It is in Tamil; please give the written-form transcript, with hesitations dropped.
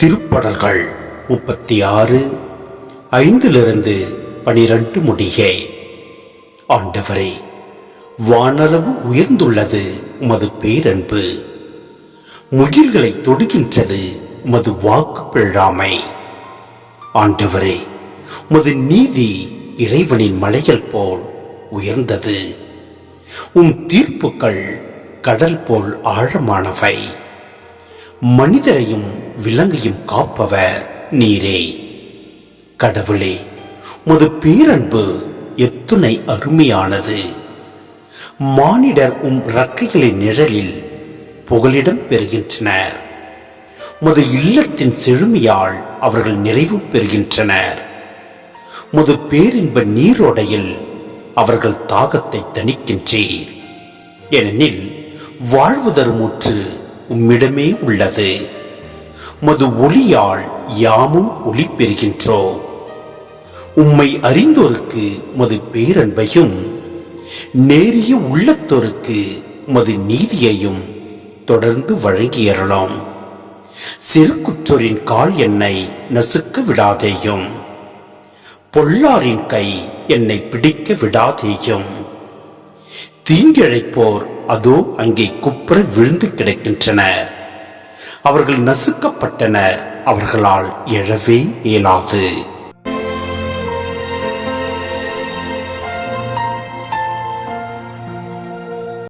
திருப்படல்கள் 36 5-12 முடிகை. ஆண்டவரே, வானளவு உயர்ந்துள்ளது உமது பேரன்பு, முகில்களை தொடுகின்றது உமது வாக்கு பிழாமை. ஆண்டவரே, உமது நீதி இறைவனின் மலைகள் போல் உயர்ந்தது, உம் தீர்ப்புகள் கடல் போல் ஆழமானவை. மனிதரையும் விலங்கையும் காப்பவர் நீரே. கடவுளே, உமது பேரன்பு எத்துணை அருமையானது. மானிடர் உம் இறக்கைகளின் நிழலில் புகலிடம் பெறுகின்றனர். உமது இல்லத்தின் செழுமையால் அவர்கள் நிறைவு பெறுகின்றனர். உமது பேரின்ப நீரோடையில் அவர்கள் தாகத்தை தணிக்கின்றீர். ஏனெனில் வாழ்வு தரும் ஊற்று உம்மிடமே உள்ளது. உமது ஒளியால் யாமும் ஒளி பெறுகின்றோம். உம்மை அறிந்தோருக்கு உமது பேரன்பையும், நேரிய உள்ளத்தோருக்கு உமது நீதியையும் தொடர்ந்து வழங்கியறலாம். சிறுகுற்றோரின் கால் என்னை நசுக்க விடாதேயும், பொல்லாரின் கை என்னை பிடிக்க விடாதேயும். தீங்கிழைப்போர் அதோ அங்கே குப்புற விழுந்து கிடக்கின்றனர். அவர்கள் நசுக்கப்பட்டனர், அவர்களால் எழவே இயலாது.